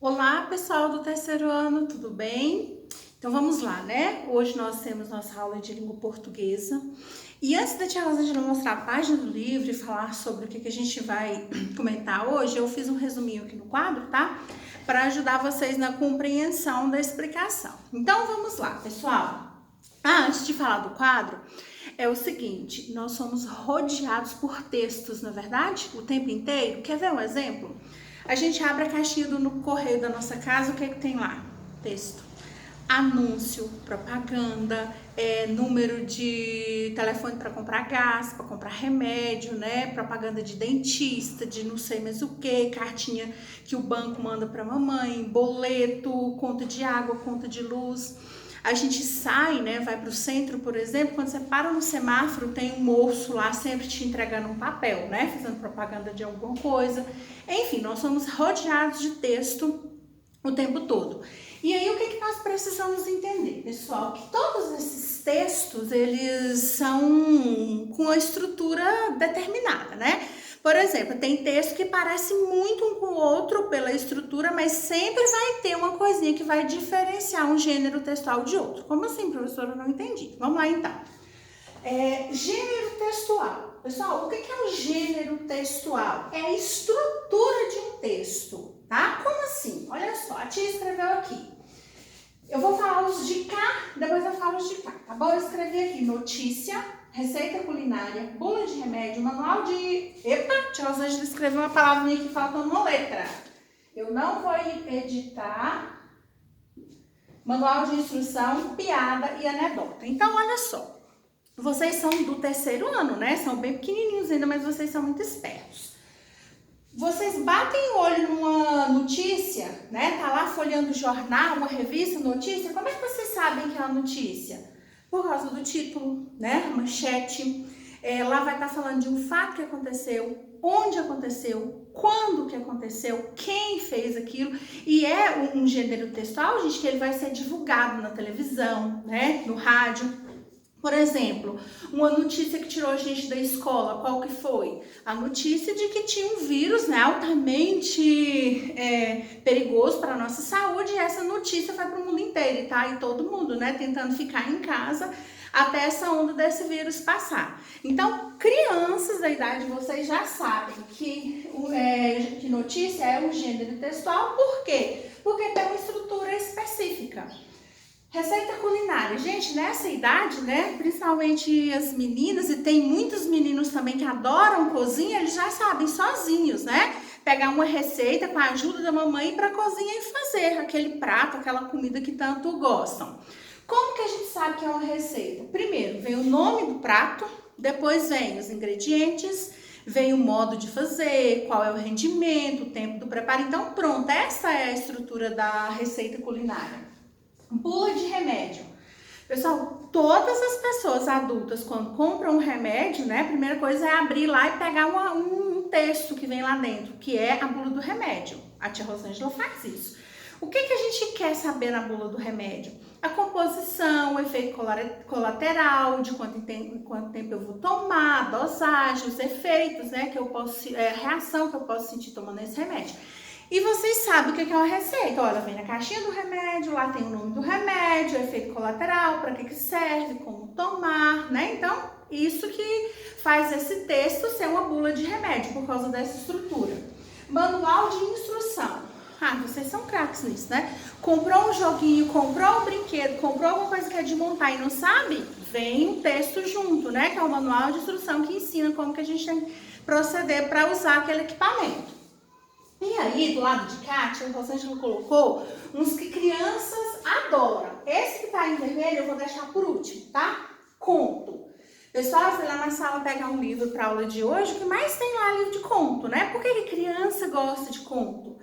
Olá, pessoal do terceiro ano, tudo bem? Então vamos lá, né? Hoje nós temos nossa aula de língua portuguesa. E antes da tia Rosângela mostrar a página do livro e falar sobre o que a gente vai comentar hoje, eu fiz um resuminho aqui no quadro, tá? Para ajudar vocês na compreensão da explicação. Então vamos lá, pessoal. Antes de falar do quadro, é o seguinte, nós somos rodeados por textos, na verdade, o tempo inteiro. Quer ver um exemplo? A gente abre a caixinha no correio da nossa casa, o que tem lá? Texto. Anúncio, propaganda, número de telefone para comprar gás, para comprar remédio, né? Propaganda de dentista, de não sei mais o que, cartinha que o banco manda para mamãe, boleto, conta de água, conta de luz. A gente sai, né, vai para o centro, por exemplo, quando você para no semáforo, tem um moço lá sempre te entregando um papel, né, fazendo propaganda de alguma coisa. Enfim, nós somos rodeados de texto o tempo todo. E aí, o que nós precisamos entender, pessoal? Que todos esses textos, eles são com uma estrutura determinada, né? Por exemplo, tem texto que parece muito um com o outro pela estrutura, mas sempre vai ter uma coisinha que vai diferenciar um gênero textual de outro. Como assim, professora? Eu não entendi. Vamos lá, então. Gênero textual. Pessoal, o que é um gênero textual? É a estrutura de um texto, tá? Como assim? Olha só, a tia escreveu aqui. Eu vou falar os de cá, depois eu falo os de cá, tá bom? Eu escrevi aqui notícia, receita culinária, bula de remédio, manual de... Epa, tia Rosângela escreveu uma palavrinha que falta uma letra. Eu não vou editar. Manual de instrução, piada e anedota. Então, olha só. Vocês são do terceiro ano, né? São bem pequenininhos ainda, mas vocês são muito espertos. Vocês batem o olho numa notícia, né? Tá lá folheando jornal, uma revista, notícia. Como é que vocês sabem que é uma notícia? Por causa do título, né? Manchete. Lá vai estar falando de um fato que aconteceu, onde aconteceu, quando que aconteceu, quem fez aquilo. E é um gênero textual, gente, que ele vai ser divulgado na televisão, né? No rádio. Por exemplo, uma notícia que tirou a gente da escola, qual que foi? A notícia de que tinha um vírus, né, altamente perigoso para a nossa saúde, e essa notícia foi para o mundo inteiro, tá? E todo mundo, né, tentando ficar em casa até essa onda desse vírus passar. Então, crianças da idade de vocês já sabem que notícia é um gênero textual, por quê? Porque tem uma estrutura específica. Receita culinária. Gente, nessa idade, né, principalmente as meninas, e tem muitos meninos também que adoram cozinha, eles já sabem sozinhos, né? Pegar uma receita com a ajuda da mamãe ir pra cozinha e fazer aquele prato, aquela comida que tanto gostam. Como que a gente sabe que é uma receita? Primeiro, vem o nome do prato, depois vem os ingredientes, vem o modo de fazer, qual é o rendimento, o tempo do preparo. Então, pronto, essa é a estrutura da receita culinária. Bula de remédio. Pessoal, todas as pessoas adultas, quando compram um remédio, né, a primeira coisa é abrir lá e pegar um texto que vem lá dentro, que é a bula do remédio. A tia Rosângela faz isso. O que a gente quer saber na bula do remédio? A composição, o efeito colateral, de quanto tempo eu vou tomar, a dosagem, os efeitos, né, que eu posso, a reação que eu posso sentir tomando esse remédio. E vocês sabem o que é uma receita. Olha, vem na caixinha do remédio, lá tem o nome do remédio, o efeito colateral, para que serve, como tomar, né? Então, isso que faz esse texto ser uma bula de remédio, por causa dessa estrutura. Manual de instrução. Ah, vocês são craques nisso, né? Comprou um joguinho, comprou um brinquedo, comprou alguma coisa que é de montar e não sabe? Vem um texto junto, né? Que é o manual de instrução que ensina como que a gente tem que proceder para usar aquele equipamento. E aí, do lado de cá, a tia Rosângela colocou uns que crianças adoram. Esse que tá em vermelho eu vou deixar por último, tá? Conto. Pessoal, fui lá na sala pegar um livro para aula de hoje, o que mais tem lá é livro de conto, né? Por que criança gosta de conto?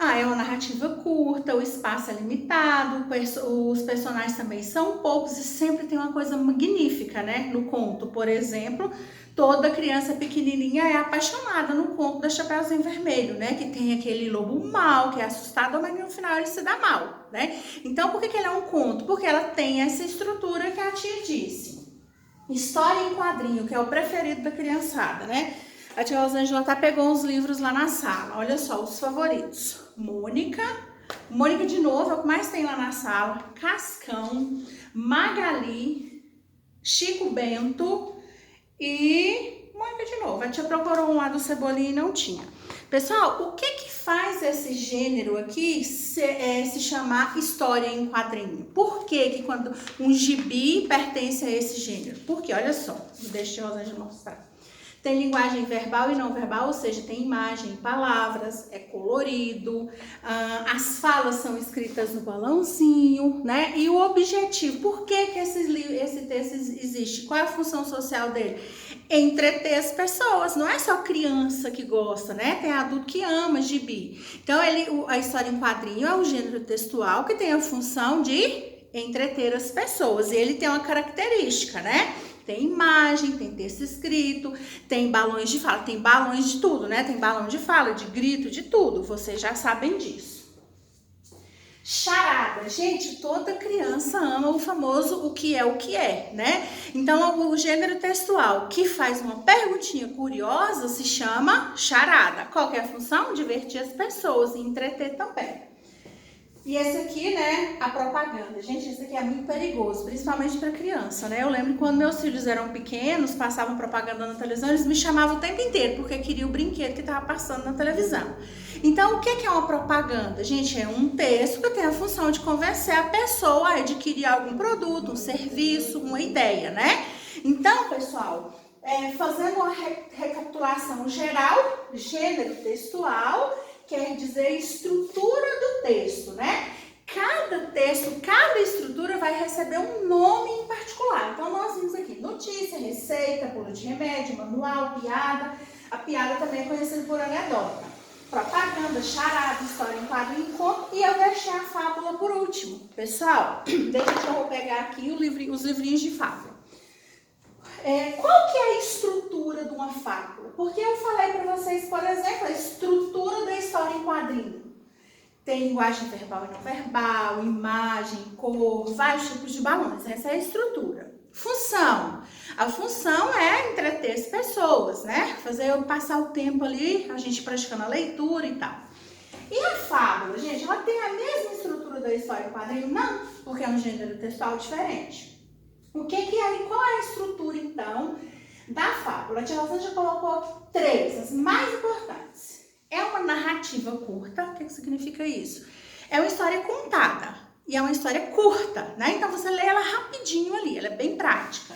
É uma narrativa curta, o espaço é limitado, os personagens também são poucos e sempre tem uma coisa magnífica, né? No conto, por exemplo, toda criança pequenininha é apaixonada no conto da Chapeuzinho Vermelho, né? Que tem aquele lobo mau, que é assustado, mas no final ele se dá mal, né? Então, por que ele é um conto? Porque ela tem essa estrutura que a tia disse. História em quadrinho, que é o preferido da criançada, né? A tia Rosângela até pegou uns livros lá na sala. Olha só, os favoritos. Mônica de novo, é o que mais tem lá na sala. Cascão, Magali, Chico Bento e Mônica de novo. A tia procurou um lá do Cebolinha e não tinha. Pessoal, o que que faz esse gênero aqui se chamar história em quadrinho? Por que que quando um gibi pertence a esse gênero? Porque, olha só, deixa a Rosângela mostrar. Tem linguagem verbal e não verbal, ou seja, tem imagem, palavras, é colorido, as falas são escritas no balãozinho, né? E o objetivo, por que que esse texto existe? Qual é a função social dele? Entreter as pessoas, não é só criança que gosta, né? Tem adulto que ama gibi. Então, a história em quadrinho é um gênero textual que tem a função de entreter as pessoas. E ele tem uma característica, né? Tem imagem, tem texto escrito, tem balões de fala, tem balões de tudo, né? Tem balão de fala, de grito, de tudo. Vocês já sabem disso. Charada. Gente, toda criança ama o famoso o que é, né? Então, o gênero textual que faz uma perguntinha curiosa se chama charada. Qual que é a função? Divertir as pessoas e entreter também. E esse aqui, né, a propaganda. Gente, esse aqui é muito perigoso, principalmente para criança, né? Eu lembro quando meus filhos eram pequenos, passavam propaganda na televisão, eles me chamavam o tempo inteiro, porque queriam o brinquedo que estava passando na televisão. Então, o que é uma propaganda? Gente, é um texto que tem a função de convencer a pessoa a adquirir algum produto, um serviço, uma ideia, né? Então, pessoal, fazendo uma recapitulação geral, gênero textual, quer dizer estrutura do texto, né? Cada texto, cada estrutura vai receber um nome em particular. Então, nós vimos aqui notícia, receita, bula de remédio, manual, piada. A piada também é conhecida por anedota. Propaganda, charada, história em quadrinho, conto. E eu deixei a fábula por último. Pessoal, deixa eu pegar aqui os livrinhos de fábula. Qual que é a estrutura de uma fábula? Porque eu falei para vocês, por exemplo, a estrutura da história em quadrinho. Tem linguagem verbal e não verbal, imagem, cor, vários tipos de balões. Essa é a estrutura. Função. A função é entreter as pessoas, né? Fazer eu passar o tempo ali, a gente praticando a leitura e tal. E a fábula, gente, ela tem a mesma estrutura da história em quadrinho? Não, porque é um gênero textual diferente. Qual é a estrutura, então, da fábula? A tia Rosângela colocou 3, as mais importantes. É uma narrativa curta. O que significa isso? É uma história contada e é uma história curta, né? Então, você lê ela rapidinho ali, ela é bem prática.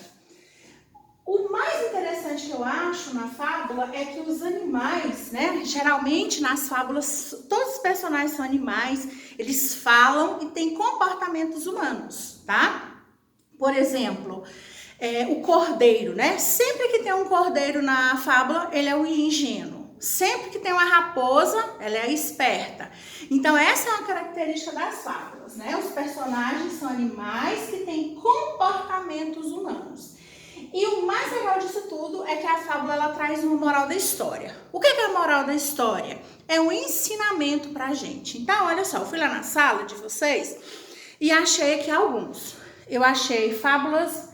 O mais interessante que eu acho na fábula é que os animais, né? Geralmente, nas fábulas, todos os personagens são animais, eles falam e têm comportamentos humanos, tá? Por exemplo, o cordeiro, né? Sempre que tem um cordeiro na fábula, ele é o ingênuo. Sempre que tem uma raposa, ela é a esperta. Então, essa é uma característica das fábulas, né? Os personagens são animais que têm comportamentos humanos. E o mais legal disso tudo é que a fábula ela traz uma moral da história. O que é a moral da história? É um ensinamento pra gente. Então, olha só, eu fui lá na sala de vocês e achei aqui alguns. Eu achei Fábulas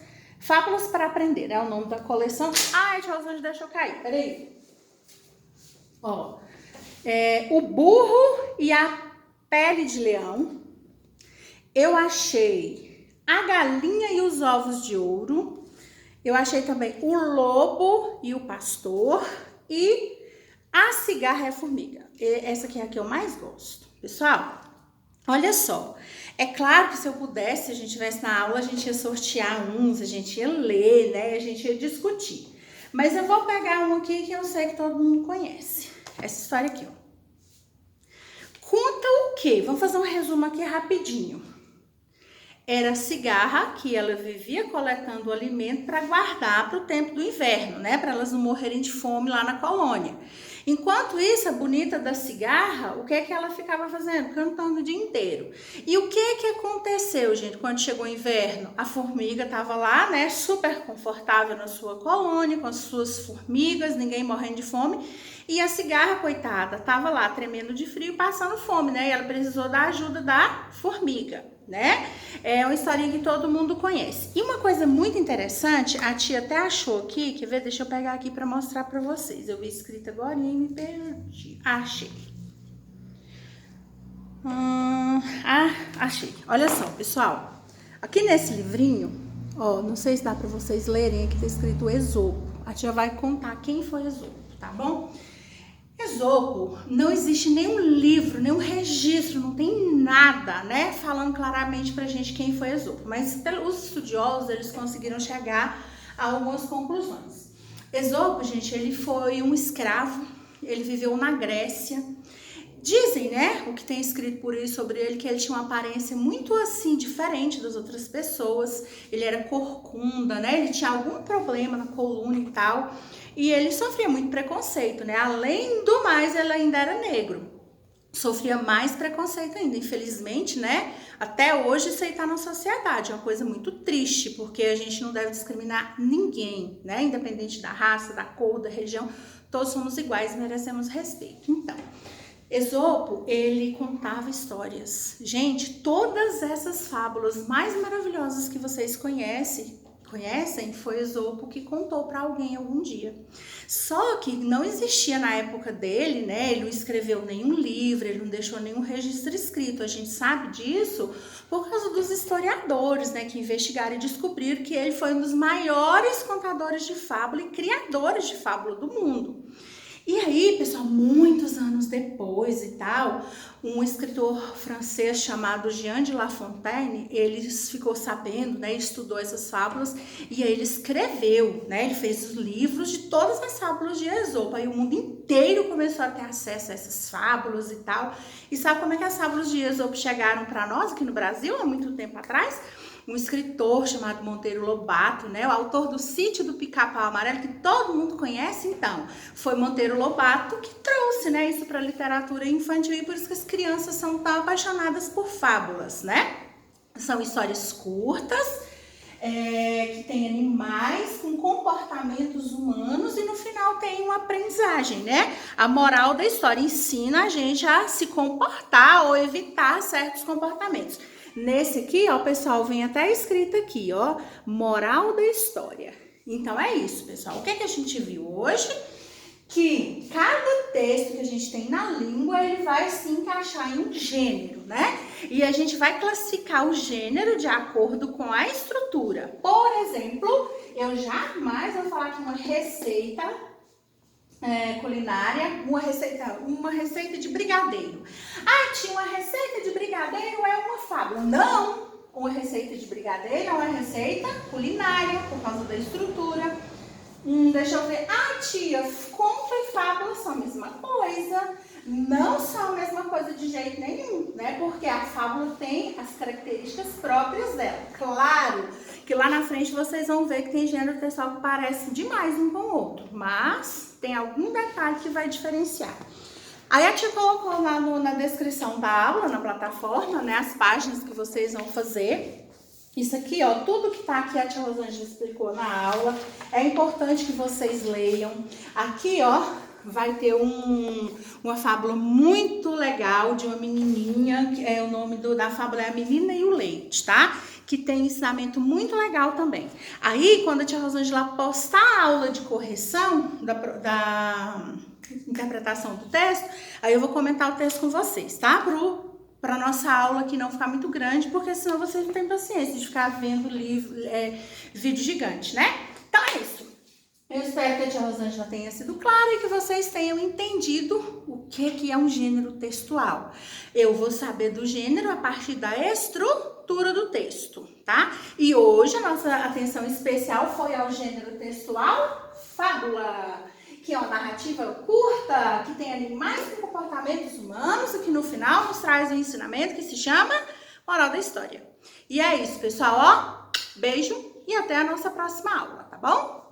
para Aprender, é o nome da coleção. Ai, tia Rosângela, deixa eu cair, peraí. Ó, O Burro e a Pele de Leão. Eu achei A Galinha e os Ovos de Ouro. Eu achei também O Lobo e o Pastor. E A Cigarra e a Formiga. Essa aqui é a que eu mais gosto. Pessoal, olha só. É claro que se eu pudesse, se a gente estivesse na aula, a gente ia sortear uns, a gente ia ler, né? A gente ia discutir. Mas eu vou pegar um aqui que eu sei que todo mundo conhece. Essa história aqui, ó. Conta o quê? Vamos fazer um resumo aqui rapidinho. Era a cigarra que ela vivia coletando alimento para guardar para o tempo do inverno, né? Para elas não morrerem de fome lá na colônia. Enquanto isso, a bonita da cigarra, o que é que ela ficava fazendo? Cantando o dia inteiro. E o que é que aconteceu, gente, quando chegou o inverno? A formiga estava lá, né, super confortável na sua colônia, com as suas formigas, ninguém morrendo de fome. E a cigarra, coitada, tava lá tremendo de frio, passando fome, né? E ela precisou da ajuda da formiga, né? É uma historinha que todo mundo conhece. E uma coisa muito interessante, a tia até achou aqui, quer ver? Deixa eu pegar aqui para mostrar para vocês. Eu vi escrito agora e me perdi. Achei. Achei. Olha só, pessoal. Aqui nesse livrinho, ó, não sei se dá para vocês lerem, aqui tá escrito Esopo. A tia vai contar quem foi Esopo, tá bom? Esopo, não existe nenhum livro, nenhum registro, não tem nada, né, falando claramente pra gente quem foi Esopo. Mas os estudiosos, eles conseguiram chegar a algumas conclusões. Esopo, gente, ele foi um escravo, ele viveu na Grécia. Dizem, né, o que tem escrito por aí sobre ele, que ele tinha uma aparência muito assim, diferente das outras pessoas. Ele era corcunda, né, ele tinha algum problema na coluna e tal. E ele sofria muito preconceito, né, além do mais, ele ainda era negro. Sofria mais preconceito ainda, infelizmente, né, até hoje isso aí tá na sociedade. É uma coisa muito triste, porque a gente não deve discriminar ninguém, né, independente da raça, da cor, da religião, todos somos iguais e merecemos respeito. Então, Esopo, ele contava histórias. Gente, todas essas fábulas mais maravilhosas que vocês conhecem, foi Esopo que contou para alguém algum dia. Só que não existia na época dele, né? Ele não escreveu nenhum livro, ele não deixou nenhum registro escrito. A gente sabe disso por causa dos historiadores, né? Que investigaram e descobriram que ele foi um dos maiores contadores de fábula e criadores de fábula do mundo. E aí, pessoal, muitos anos depois e tal, um escritor francês chamado Jean de La Fontaine, ele ficou sabendo, né, estudou essas fábulas e aí ele escreveu, né, ele fez os livros de todas as fábulas de Esopo. Aí o mundo inteiro começou a ter acesso a essas fábulas e tal. E sabe como é que as fábulas de Esopo chegaram para nós aqui no Brasil, há muito tempo atrás? Um escritor chamado Monteiro Lobato, né, o autor do Sítio do Pica-Pau Amarelo, que todo mundo conhece, então, foi Monteiro Lobato que trouxe, né, isso para a literatura infantil, e por isso que as crianças são tão apaixonadas por fábulas, né? São histórias curtas, que tem animais com comportamentos humanos e no final tem uma aprendizagem, né? A moral da história ensina a gente a se comportar ou evitar certos comportamentos. Nesse aqui, ó, pessoal, vem até escrito aqui, ó, moral da história. Então é isso, pessoal. O que é que a gente viu hoje? Que cada texto que a gente tem na língua, ele vai se encaixar em um gênero, né? E a gente vai classificar o gênero de acordo com a estrutura. Por exemplo, eu jamais vou falar que uma receita culinária, uma receita de brigadeiro. Ah, tinha uma receita de brigadeiro, é uma fábula. Não! Uma receita de brigadeiro é uma receita culinária, por causa da estrutura. Deixa eu ver. Ah, tia, conto e fábula são a mesma coisa. Não são a mesma coisa de jeito nenhum, né? Porque a fábula tem as características próprias dela. Claro que lá na frente vocês vão ver que tem gênero textual que parece demais um com o outro, mas tem algum detalhe que vai diferenciar. Aí a tia colocou lá na descrição da aula, na plataforma, né, as páginas que vocês vão fazer. Isso aqui, ó, tudo que tá aqui a tia Rosângela explicou na aula. É importante que vocês leiam. Aqui, ó, vai ter uma fábula muito legal de uma menininha, que é o nome da fábula é A Menina e o Leite, tá? Que tem um ensinamento muito legal também. Aí, quando a tia Rosângela postar a aula de correção da interpretação do texto, aí eu vou comentar o texto com vocês, tá? Para nossa aula aqui não ficar muito grande, porque senão vocês não têm paciência de ficar vendo vídeo gigante, né? Então é isso. Eu espero que a tia Rosângela tenha sido clara e que vocês tenham entendido o que é um gênero textual. Eu vou saber do gênero a partir da estrutura do texto, tá? E hoje a nossa atenção especial foi ao gênero textual fábula, que é uma narrativa curta, que tem animais com comportamentos humanos e que no final nos traz um ensinamento que se chama moral da história. E é isso, pessoal, ó, beijo e até a nossa próxima aula, tá bom?